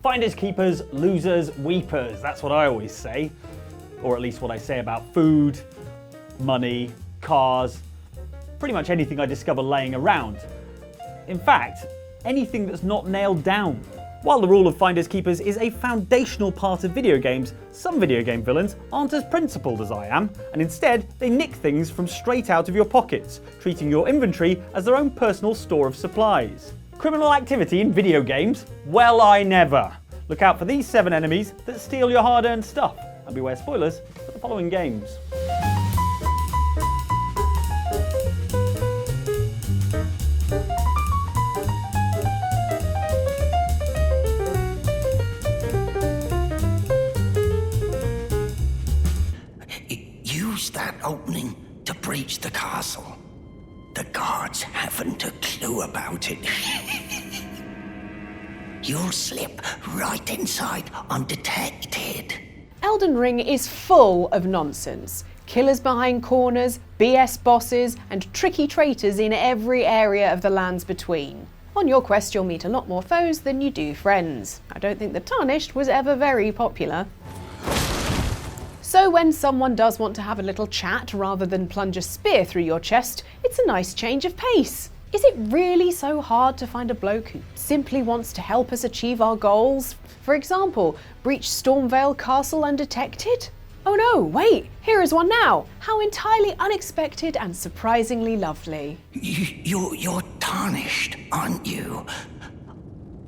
Finders keepers, losers, weepers. That's what I always say. Or at least what I say about food, money, cars, pretty much anything I discover laying around. In fact, anything that's not nailed down. While the rule of finders keepers is a foundational part of video games, some video game villains aren't as principled as I am, and instead they nick things from straight out of your pockets, treating your inventory as their own personal store of supplies. Criminal activity in video games? Well, I never. Look out for these 7 enemies that steal your hard-earned stuff, and beware spoilers for the following games. Use that opening to breach the castle. The guards haven't a clue about it. You'll slip right inside undetected. Elden Ring is full of nonsense. Killers behind corners, BS bosses, and tricky traitors in every area of the lands between. On your quest you'll meet a lot more foes than you do friends. I don't think the Tarnished was ever very popular. So when someone does want to have a little chat rather than plunge a spear through your chest, it's a nice change of pace. Is it really so hard to find a bloke who simply wants to help us achieve our goals? For example, breach Stormvale Castle undetected? Oh no, wait, here is one now. How entirely unexpected and surprisingly lovely. You're tarnished, aren't you?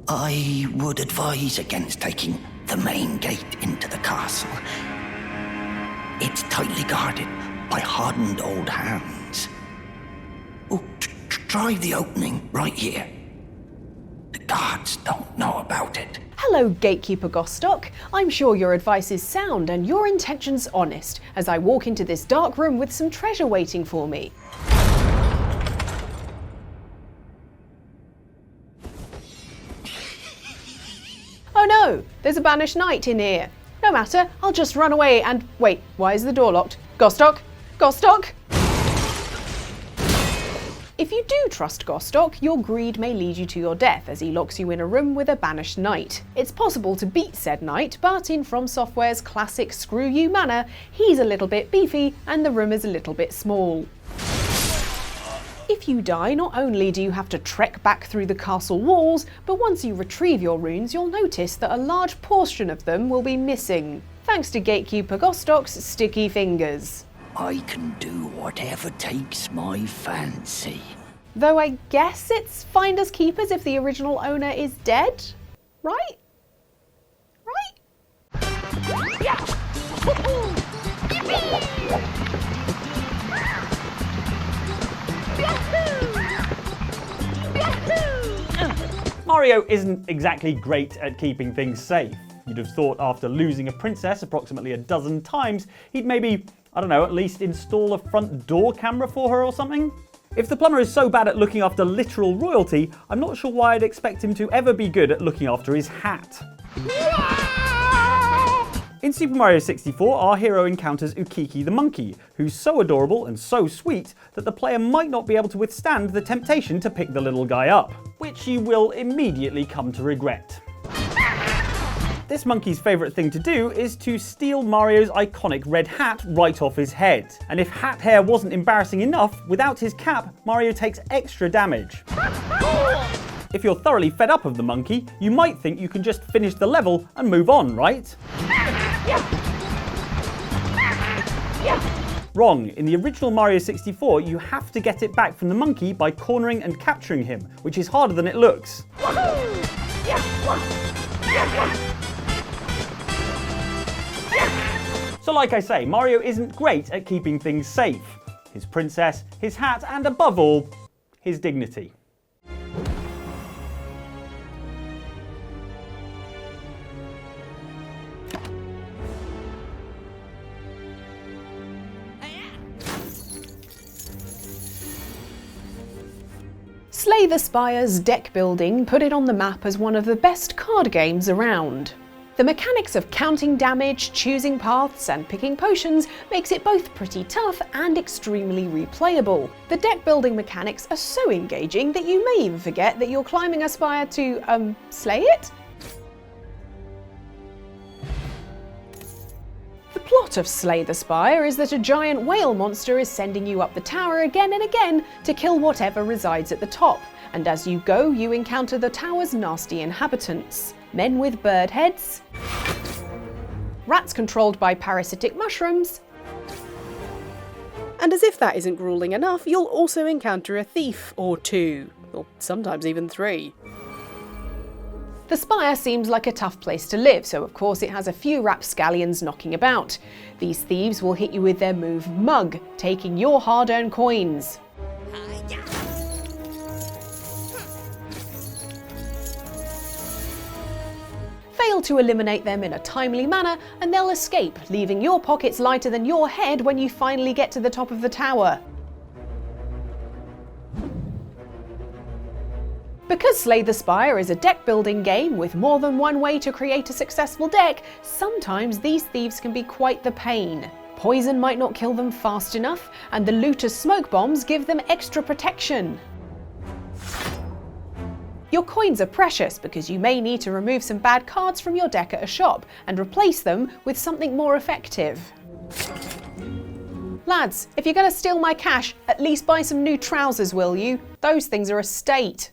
I would advise against taking the main gate into the castle. It's tightly guarded by hardened old hands. Oh, try the opening right here. The guards don't know about it. Hello, Gatekeeper Gostock. I'm sure your advice is sound and your intentions honest, as I walk into this dark room with some treasure waiting for me. Oh no, there's a banished knight in here. No matter, I'll just run away and... Wait, why is the door locked? Gostock? Gostock? If you do trust Gostock, your greed may lead you to your death as he locks you in a room with a banished knight. It's possible to beat said knight, but in From Software's classic screw you manner, he's a little bit beefy and the room is a little bit small. If you die, not only do you have to trek back through the castle walls, but once you retrieve your runes, you'll notice that a large portion of them will be missing, thanks to Gatekeeper Gostock's sticky fingers. I can do whatever takes my fancy. Though I guess it's finders keepers if the original owner is dead, right? Right? Yeah! Mario isn't exactly great at keeping things safe. You'd have thought after losing a princess approximately a dozen times, he'd maybe, I don't know, at least install a front door camera for her or something? If the plumber is so bad at looking after literal royalty, I'm not sure why I'd expect him to ever be good at looking after his hat. In Super Mario 64, our hero encounters Ukiki the monkey, who's so adorable and so sweet that the player might not be able to withstand the temptation to pick the little guy up, which he will immediately come to regret. This monkey's favourite thing to do is to steal Mario's iconic red hat right off his head. And if hat hair wasn't embarrassing enough, without his cap, Mario takes extra damage. If you're thoroughly fed up of the monkey, you might think you can just finish the level and move on, right? Wrong. In the original Mario 64, you have to get it back from the monkey by cornering and capturing him, which is harder than it looks. So like I say, Mario isn't great at keeping things safe. His princess, his hat, and above all, his dignity. Slay the Spire's deck building put it on the map as one of the best card games around. The mechanics of counting damage, choosing paths and picking potions makes it both pretty tough and extremely replayable. The deck building mechanics are so engaging that you may even forget that you're climbing a spire to, slay it? plot of Slay the Spire is that a giant whale monster is sending you up the tower again and again to kill whatever resides at the top, and as you go you encounter the tower's nasty inhabitants. Men with bird heads, rats controlled by parasitic mushrooms, and as if that isn't grueling enough, you'll also encounter a thief or two, or sometimes even three. The Spire seems like a tough place to live, so of course it has a few rapscallions knocking about. These thieves will hit you with their move Mug, taking your hard-earned coins. Fail to eliminate them in a timely manner and they'll escape, leaving your pockets lighter than your head when you finally get to the top of the tower. Because Slay the Spire is a deck building game with more than one way to create a successful deck, sometimes these thieves can be quite the pain. Poison might not kill them fast enough, and the looter's smoke bombs give them extra protection. Your coins are precious because you may need to remove some bad cards from your deck at a shop and replace them with something more effective. Lads, if you're going to steal my cash, at least buy some new trousers, will you? Those things are a state.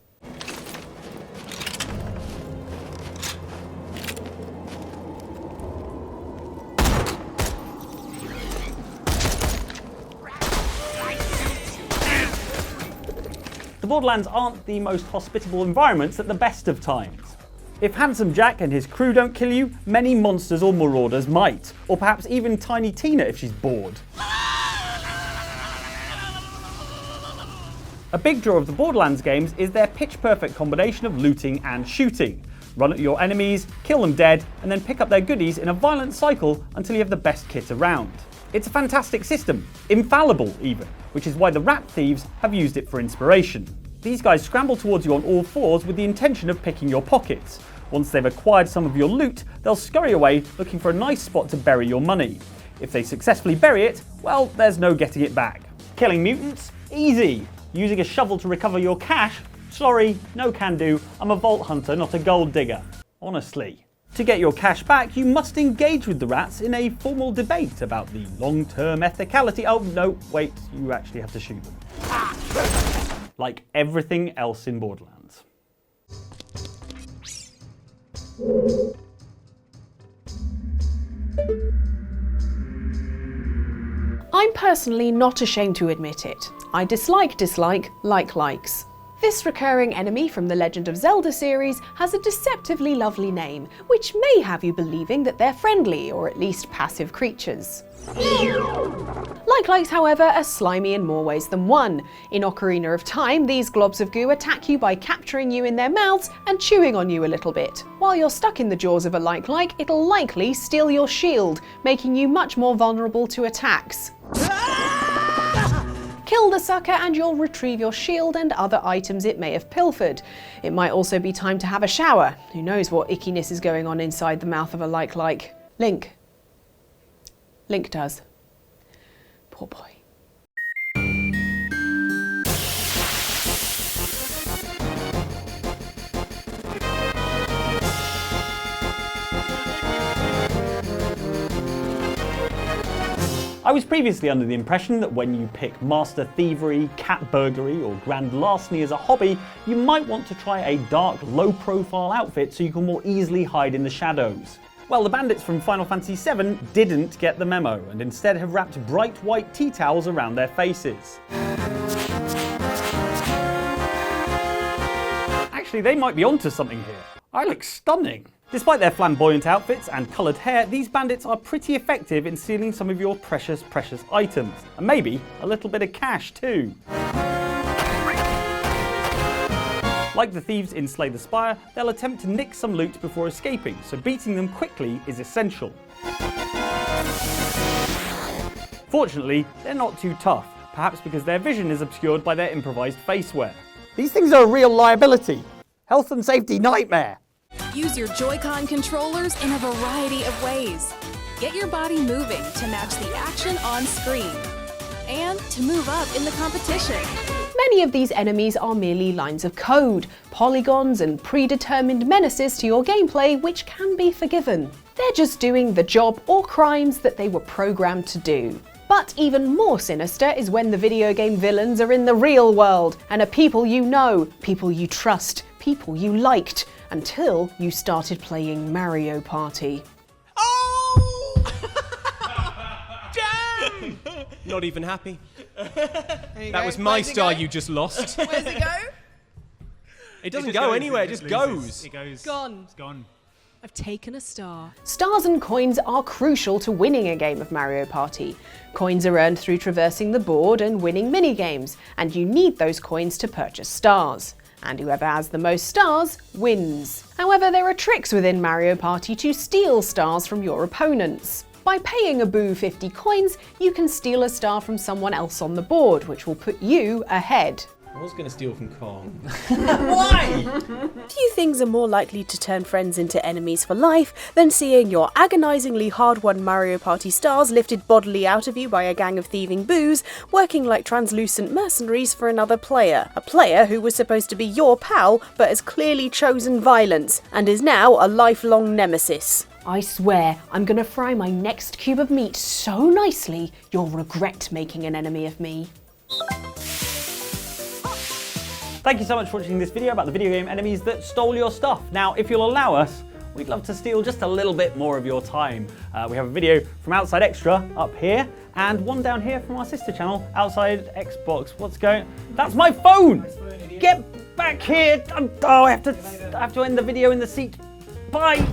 The Borderlands aren't the most hospitable environments at the best of times. If Handsome Jack and his crew don't kill you, many monsters or marauders might, or perhaps even Tiny Tina if she's bored. A big draw of the Borderlands games is their pitch-perfect combination of looting and shooting. Run at your enemies, kill them dead, and then pick up their goodies in a violent cycle until you have the best kit around. It's a fantastic system, infallible even, which is why the rat thieves have used it for inspiration. These guys scramble towards you on all fours with the intention of picking your pockets. Once they've acquired some of your loot, they'll scurry away looking for a nice spot to bury your money. If they successfully bury it, well, there's no getting it back. Killing mutants? Easy. Using a shovel to recover your cash? Sorry, no can do. I'm a vault hunter, not a gold digger. Honestly. To get your cash back, you must engage with the rats in a formal debate about the long-term ethicality. Oh, no, wait, you actually have to shoot them. Like everything else in Borderlands. I'm personally not ashamed to admit it. I dislike likes. This recurring enemy from the Legend of Zelda series has a deceptively lovely name, which may have you believing that they're friendly, or at least passive creatures. Likes, however, are slimy in more ways than one. In Ocarina of Time, these globs of goo attack you by capturing you in their mouths and chewing on you a little bit. While you're stuck in the jaws of a like, it'll likely steal your shield, making you much more vulnerable to attacks. Kill the sucker and you'll retrieve your shield and other items it may have pilfered. It might also be time to have a shower. Who knows what ickiness is going on inside the mouth of a like. Link does. Poor boy. I was previously under the impression that when you pick master thievery, cat burglary or grand larceny as a hobby, you might want to try a dark, low-profile outfit so you can more easily hide in the shadows. Well, the bandits from Final Fantasy VII didn't get the memo and instead have wrapped bright white tea towels around their faces. Actually, they might be onto something here. I look stunning. Despite their flamboyant outfits and coloured hair, these bandits are pretty effective in stealing some of your precious items. And maybe a little bit of cash too. Like the thieves in Slay the Spire, they'll attempt to nick some loot before escaping, so beating them quickly is essential. Fortunately, they're not too tough, perhaps because their vision is obscured by their improvised facewear. These things are a real liability. Health and safety nightmare. Use your Joy-Con controllers in a variety of ways. Get your body moving to match the action on screen. And to move up in the competition. Many of these enemies are merely lines of code, polygons and predetermined menaces to your gameplay which can be forgiven. They're just doing the job or crimes that they were programmed to do. But even more sinister is when the video game villains are in the real world and are people you know, people you trust, people you liked, until you started playing Mario Party. Oh! Damn! Not even happy. That was my star you just lost. Where's it go? It doesn't go anywhere, it just goes. It goes. Gone. It's gone. I've taken a star. Stars and coins are crucial to winning a game of Mario Party. Coins are earned through traversing the board and winning mini-games, and you need those coins to purchase stars. And whoever has the most stars wins. However, there are tricks within Mario Party to steal stars from your opponents. By paying a Boo 50 coins, you can steal a star from someone else on the board, which will put you ahead. I was going to steal from Kong. Few things are more likely to turn friends into enemies for life than seeing your agonisingly hard-won Mario Party stars lifted bodily out of you by a gang of thieving boos, working like translucent mercenaries for another player. A player who was supposed to be your pal, but has clearly chosen violence, and is now a lifelong nemesis. I swear, I'm gonna fry my next cube of meat so nicely, you'll regret making an enemy of me. Thank you so much for watching this video about the video game enemies that stole your stuff. Now, if you'll allow us, we'd love to steal just a little bit more of your time. We have a video from Outside Xtra up here, and one down here from our sister channel, Outside Xbox. What's going? That's my phone! Get back here! Oh, I have to end the video in the seat. Bye!